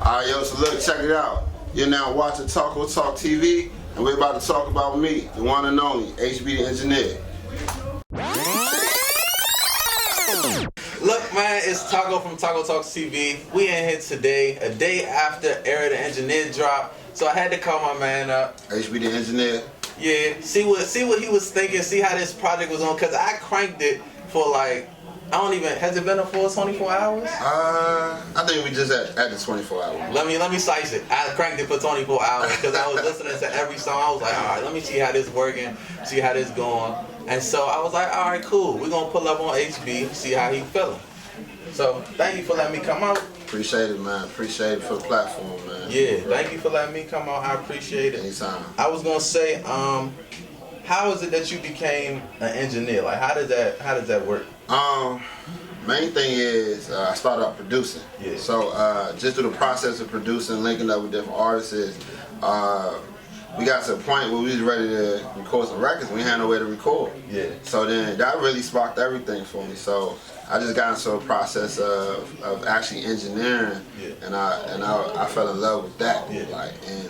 Alright, yo, so look, check it out. You're now watching Taco Talk TV, and we're about to talk about me, the one and only, HB the Engineer. Look, man, it's Taco from Taco Talk TV. We in here today, a day after Era the Engineer dropped, so I had to call my man up. HB the Engineer. Yeah, see what he was thinking, see how this project was on, cause I cranked it for like, has it been a full 24 hours? I think we just at the 24 hours. Let me slice it. I cranked it for 24 hours because I was listening to every song. I was like, all right, let me see how this working, see how this going. And so I was like, all right, cool. We're gonna pull up on HB, see how he feeling. So thank you for letting me come out. Appreciate it, man. Appreciate it for the platform, man. Yeah, thank you for letting me come out. I appreciate it. Anytime. I was gonna say, how is it that you became an engineer? Like, how does that work? Main thing is I started out producing. Yeah. So just through the process of producing, linking up with different artists, we got to a point where we was ready to record some records. We had no way to record. Yeah. So then that really sparked everything for me. So I just got into a process of actually engineering, yeah. and I fell in love with that. Yeah. Like, and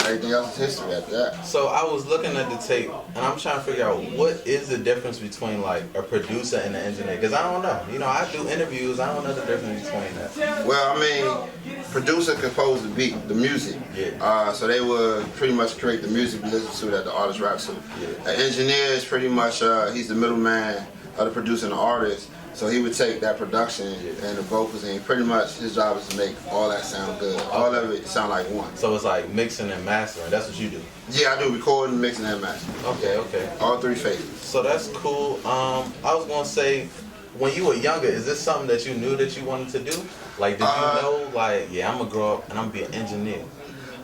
everything else is history after that. So I was looking at the tape, and I'm trying to figure out what is the difference between like a producer and an engineer, because I don't know. You know, I do interviews, I don't know the difference between that. Well, I mean, producer composed the beat, the music. Yeah. So they would pretty much create the music we listen to that the artist raps to. Yeah. An engineer is pretty much he's the middleman of the producer and the artist. So he would take that production and the vocals, and pretty much his job is to make all that sound good. All of it sound like one. So it's like mixing and mastering. That's what you do. Yeah, I do recording, mixing, and mastering. Okay. All three phases. So that's cool. I was gonna say, when you were younger, is this something that you knew that you wanted to do? Like, did you know, like, yeah, I'm gonna grow up and I'm gonna be an engineer?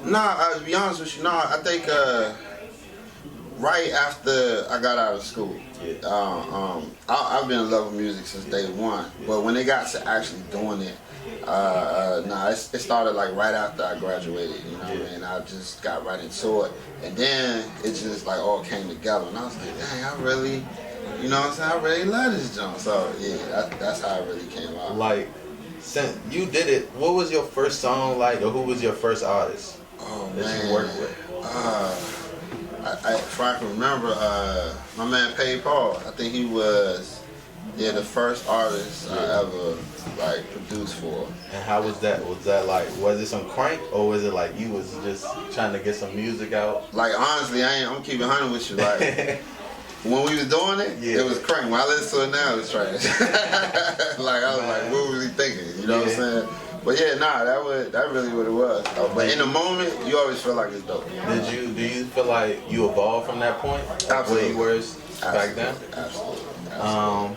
Nah, to be honest with you, I think right after I got out of school, I've been in love with music since day one. But when it got to actually doing it, it started like right after I graduated. You know what I mean? I just got right into it, and then it just like all came together, and I was like, dang, I really, you know what I'm saying? I really love this jump. So yeah, that's how it really came out. Like, since you did it, what was your first song like, or who was your first artist that you worked with? If I can remember, my man Pay Paul, I think he was the first artist I ever like produced for. And how was that? Was that like, was it some crank, or was it like you was just trying to get some music out? Like, honestly, I'm keeping 100 with you. Like, when we was doing it, it was crank. When I listen to it now, it's trash. Like, I was like, what was he thinking? You know what I'm saying? But yeah, that really what it was. But in the moment, you always feel like it's dope. Do you feel like you evolved from that point? Absolutely. Where you were back then? Absolutely.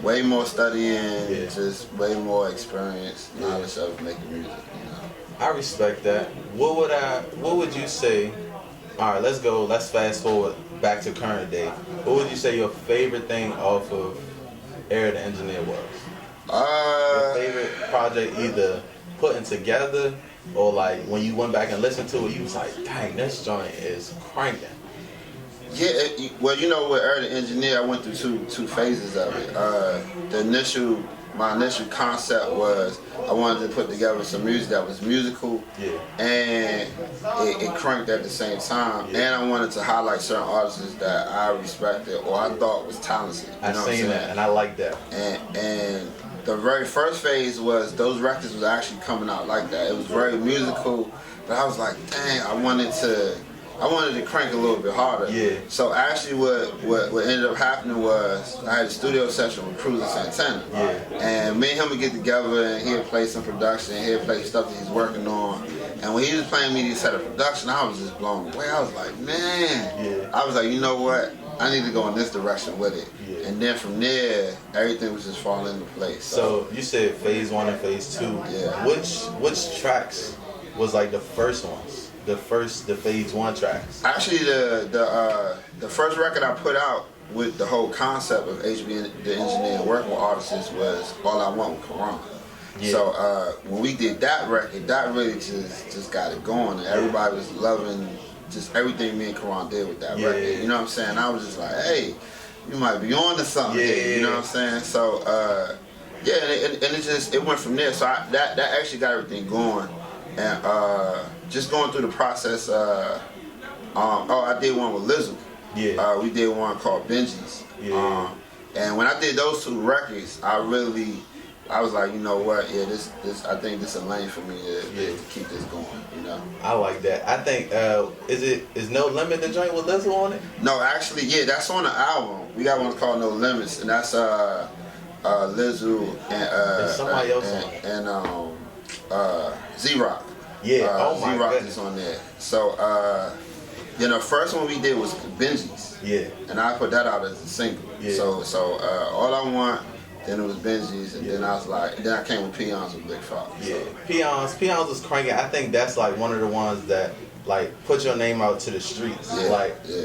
Way more studying, just way more experience, knowledge of making music. You know. I respect that. What would you say? All right, let's fast forward back to current day. What would you say your favorite thing off of Era the Engineer was? Your favorite project, either putting together or like when you went back and listened to it, you was like, dang, this joint is cranking. Yeah, well, you know, with Era the Engineer, I went through two phases of it. My initial concept was I wanted to put together some music that was musical, and it cranked at the same time. And I wanted to highlight certain artists that I respected or I thought was talented. You know seen that, and I like that. And the very first phase was those records was actually coming out like that. It was very musical, but I was like, dang, I wanted to crank a little bit harder. Yeah. So actually what ended up happening was I had a studio session with Cruz and Santana. Yeah. And me and him would get together and he'd play some production, he'd play stuff that he's working on. And when he was playing me these set of production, I was just blown away. I was like, man. I was like, you know what? I need to go in this direction with it. And then from there, everything was just falling into place. So you said phase 1 and phase 2. Yeah. Which tracks was like the first ones? The phase 1 tracks. Actually, the first record I put out with the whole concept of HB the Engineer and working with artists was All I Want with Quran. Yeah. So when we did that record, that really just got it going. And everybody was loving just everything me and Quran did with that record. You know what I'm saying? I was just like, hey, you might be on to something here, you know what I'm saying? So and it went from there. So that actually got everything going. and just going through the process. I did one with Lizzo. Yeah. We did one called Benji's. Yeah. And when I did those 2 records, I was like, you know what? Yeah, this I think this is a lane for me to keep this going. You know. I like that. I think is No Limit the joint with Lizzo on it? No, actually, yeah, that's on the album. We got one called No Limits, and that's Lizzo and somebody else on it. And Z-Rock. Yeah. Oh my Z-Rock goodness. is on there. So first one we did was Benji's. Yeah. And I put that out as a single. Yeah. So All I Want, then it was Benji's, and then I was like, then I came with Peons with Big Fox. Yeah. Peons was cranking. I think that's like one of the ones that like put your name out to the streets.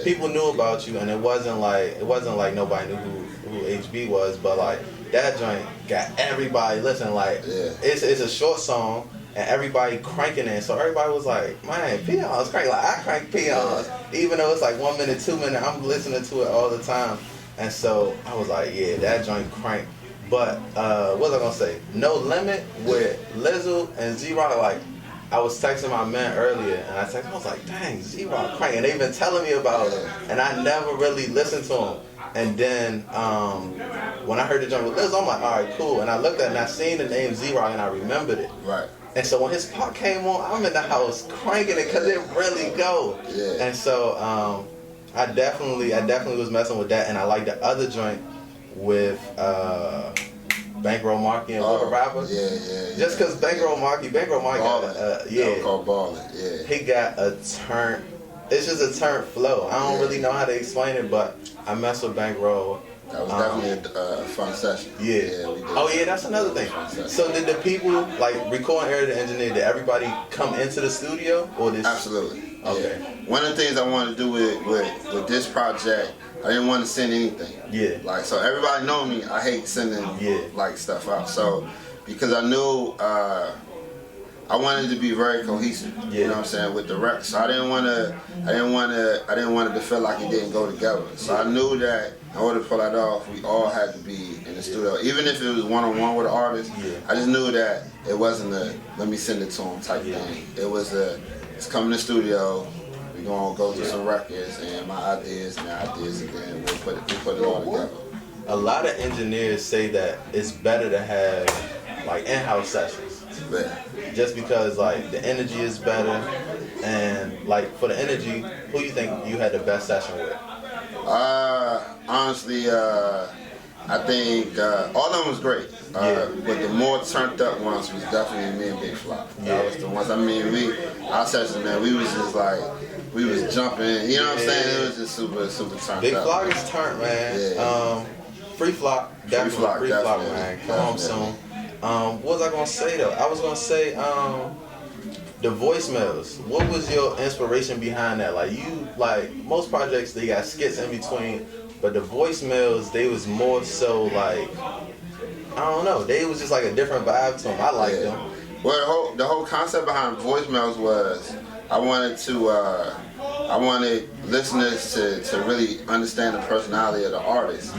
People knew about you, and it wasn't like nobody knew who HB was, but like that joint got everybody listening. Like it's a short song. And everybody cranking it, so everybody was like, "Man, Peons crank!" Like I crank Peons, even though it's like 1 minute, 2 minutes. I'm listening to it all the time, and so I was like, "Yeah, that joint crank." But what was I gonna say? No Limit with Lizzo and Z-Rock. Like I was texting my man earlier, and I was like, "Dang, Z-Rock crank!" And they've been telling me about it, and I never really listened to him. And then when I heard the joint with Lizzo, I'm like, "All right, cool." And I looked at it and I seen the name Z-Rock, and I remembered it. Right. And so when his part came on, I'm in the house cranking it because it really go. Yeah. And so I definitely was messing with that, and I like the other joint with Bankroll Marky and Little Rapper. Yeah. Just because Bankroll Marky That was called Ballin'. Yeah. he got a turn. It's just a turn flow. I don't really know how to explain it, but I mess with Bankroll. That was definitely a fun session. Yeah. We did. Oh yeah, that's another thing. So did the people like recording Area the Engineer? Did everybody come into the studio or this? Absolutely. Okay. Yeah. One of the things I wanted to do with this project, I didn't want to send anything. Yeah. Like so, everybody know me. I hate sending like stuff out. So because I knew I wanted to be very cohesive. You know what I'm saying, with the record. So I didn't want it to feel like it didn't go together. So I knew that in order to pull that off, we all had to be in the studio. Even if it was one-on-one with an artist, I just knew that it wasn't a let me send it to him type thing. It was let's come in the studio, we're gonna go through some records and my ideas and their ideas, and then we put it all together. A lot of engineers say that it's better to have like in-house sessions. Just because like the energy is better, and like for the energy, who you think you had the best session with? Honestly, I think all of them was great. But the more turned up ones was definitely me and Big Flop. That was the ones. I mean, our sessions, man, we was just like, we was jumping. You know what I'm saying? It was just super turned up. Big Flop is turned, man. Free Flop, definitely Free Flop, man. Come on soon. What was I gonna say though? I was gonna say the voicemails. What was your inspiration behind that? Like most projects, they got skits in between, but the voicemails, they was more so like, I don't know, they was just like a different vibe to them. I liked them. Well, the whole concept behind voicemails was I wanted listeners to really understand the personality of the artist.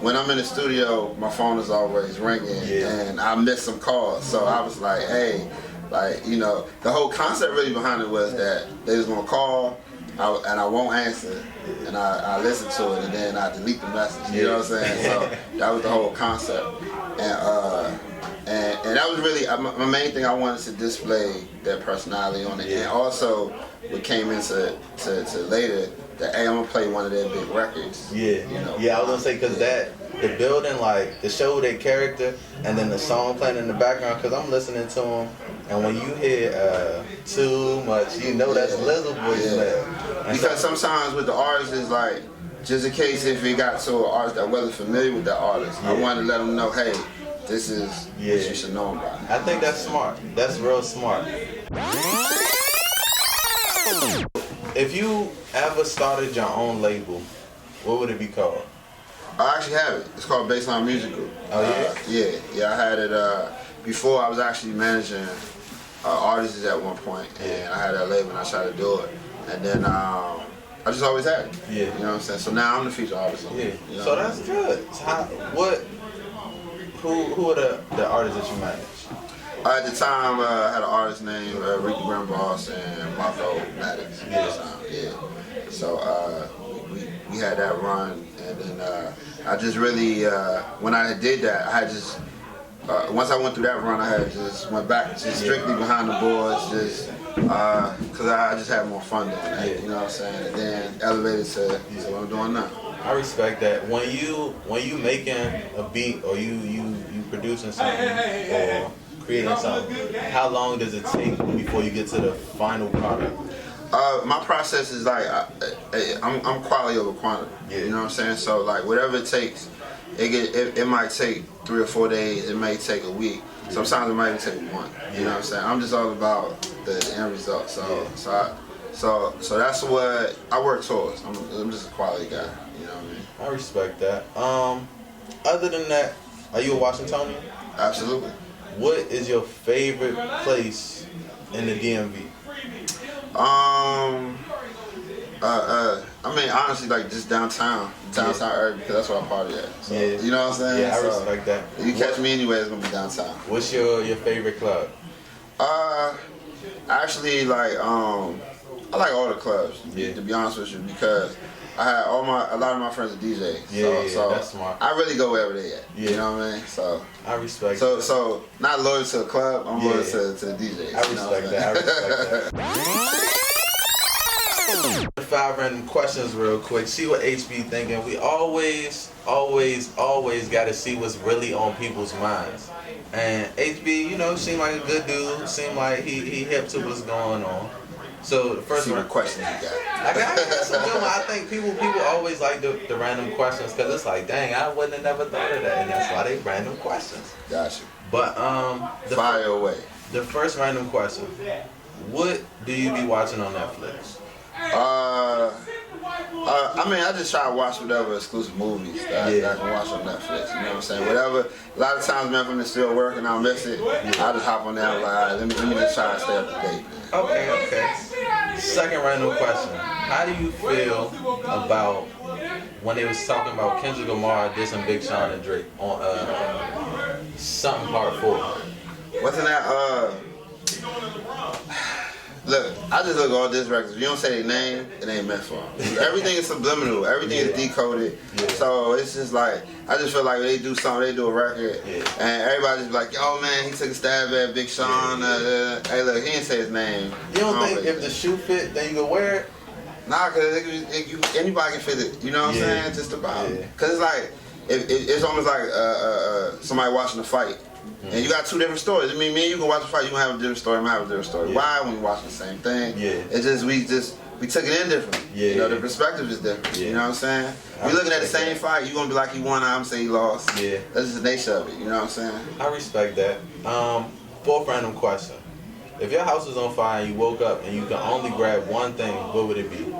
When I'm in the studio, my phone is always ringing, and I miss some calls. So I was like, hey, like, you know, the whole concept really behind it was that they was gonna call, and I won't answer, and I listen to it, and then I delete the message. You know what I'm saying? So that was the whole concept, and that was really my main thing. I wanted to display their personality on it, and also what came into later. That, hey, I'm gonna play one of their big records. You know? I was gonna say because the building, like the show their character, and then the song playing in the background. Because I'm listening to them, and when you hear too much, you know that's Lizzo voice, man. Because sometimes with the artists, it's like just in case if it got to an artist that wasn't familiar with that artist, I wanted to let them know, hey, this is what you should know about. I think that's smart. That's real smart. If you ever started your own label, what would it be called? I actually have it. It's called Baseline Music Group. Oh yeah? Yeah. I had it before. I was actually managing artists at one point, and I had that label and I tried to do it, and then I just always had it. You know what I'm saying? So now I'm the feature artist. You know? So that's good. So who are the artists that you manage? At the time, I had an artist named Ricky Boss and Marco Maddox. Yeah. So we had that run, and then I just really, when I did that, I had just, once I went through that run, I had just went back to strictly behind the boards, just because I just had more fun doing that. You know what I'm saying? And then elevated to what I'm doing now. I respect that. When you making a beat or you producing something or creating something, how long does it take before you get to the final product? My process is like I'm quality over quantity. You know what I'm saying? So like whatever it takes, it might take 3 or 4 days. It may take a week. Sometimes it might even take one. You know what I'm saying? I'm just all about the end result. So that's what I work towards. I'm just a quality guy. You know what I mean? I respect that. Other than that, are you a Washingtonian? Absolutely. What is your favorite place in the DMV? I mean, honestly, like just downtown area, because that's where I party at. So, you know what I'm saying? Yeah, I respect that. You catch me anywhere, it's gonna be downtown. What's your favorite club? Actually, like I like all the clubs. To be honest with you, because I had a lot of my friends are DJs. So that's smart. I really go wherever they at. You know what I mean? So I respect. So not loyal to a club. I'm loyal to the DJs. I respect that. I respect that. 5 random questions real quick. See what HB thinking. We always got to see what's really on people's minds. And HB, you know, seemed like a good dude. Seemed like he hip to what's going on. So the first one, questions you got. I got some good one. I think people always like the random questions because it's like, dang, I wouldn't have never thought of that, and that's why they random questions. Got you. But fire away. The first random question: what do you be watching on Netflix? I mean, I just try to watch whatever exclusive movies that I can watch on Netflix. You know what I'm saying? Whatever. A lot of times, man, if I'm still working, I'll miss it. I just hop on there and like, let me just try to stay up to date. Okay. Second random question: how do you feel about when they was talking about Kendrick Lamar dissing Big Sean and Drake on something Part 4? Wasn't that Look, I just look at all this records. If you don't say their name, it ain't meant for them. Everything is subliminal. Everything is decoded. So it's just like, I just feel like when they do something, they do a record, and everybody just be like, yo, man, he took a stab at Big Sean. Hey, look, he didn't say his name. You don't think if the shoe fit, then you go wear it? Nah, because anybody can fit it. You know what I'm saying? Just about. Because it's like, it's almost like somebody watching a fight. And you got 2 different stories. I mean, me and you can watch a fight, you gonna have a different story, I'm gonna have a different story. Why? When we watching the same thing. It's just we took it in differently. You know, the perspective is different. You know what I'm saying? We looking at the same fight, you gonna be like he won, I'm say he lost. That's just the nature of it, you know what I'm saying? I respect that. 4th random question. If your house was on fire and you woke up and you could only grab one thing, what would it be?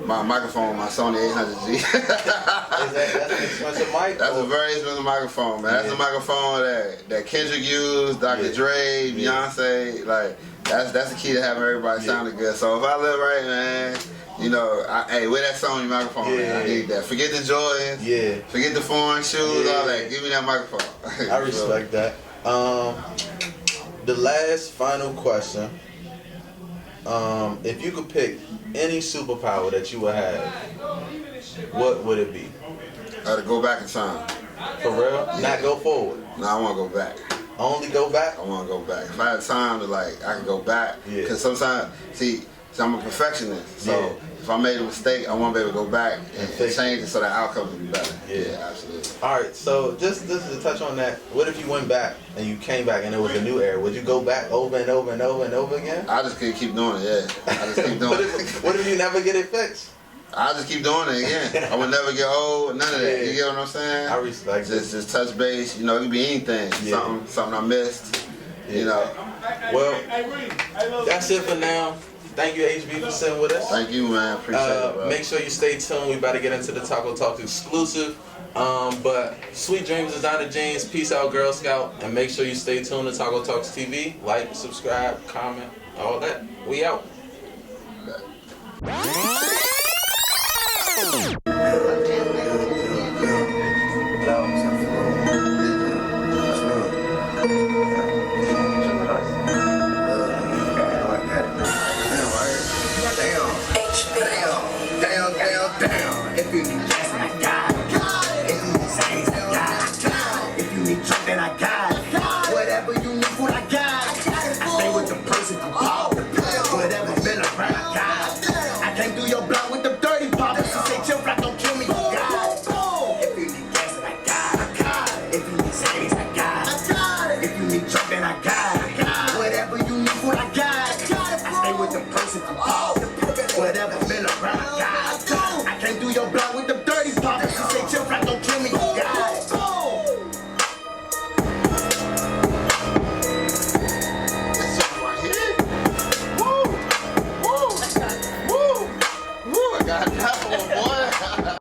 My microphone, my Sony 800G. That's an expensive mic? That's a very expensive microphone, man. That's a microphone that Kendrick used, Dr. Dre, Beyonce. Like, that's the key to having everybody sounding good. So if I live right, man, you know, hey, wear that Sony microphone, man. I need that. Forget the Jordans. Forget the foreign shoes, all that. Give me that microphone. I respect that. The last final question. If you could pick any superpower that you would have, what would it be? To go back in time. For real? Not go forward? No, I want to go back. Only go back? I want to go back. If I had time to, like, I can go back. Because sometimes, see, I'm a perfectionist. So if I made a mistake, I want to be able to go back and change it so the outcome will be better. Yeah, absolutely. All right, so just to touch on that, what if you went back and you came back and it was a new era? Would you go back over and over and over and over again? I just could keep doing it, I just keep doing it. What if you never get it fixed? I just keep doing it again. I would never get old, none of that. You get what I'm saying? I respect it. Just touch base, you know, it could be anything. Something I missed, you know. Well, that's it for now. Thank you, HB, for sitting with us. Thank you, man. Appreciate it, bro. Make sure you stay tuned. We about to get into the Taco Talk exclusive. But sweet dreams, designer jeans. Peace out, Girl Scout. And make sure you stay tuned to Taco Talks TV. Like, subscribe, comment, all that. We out. Hello. If you say I got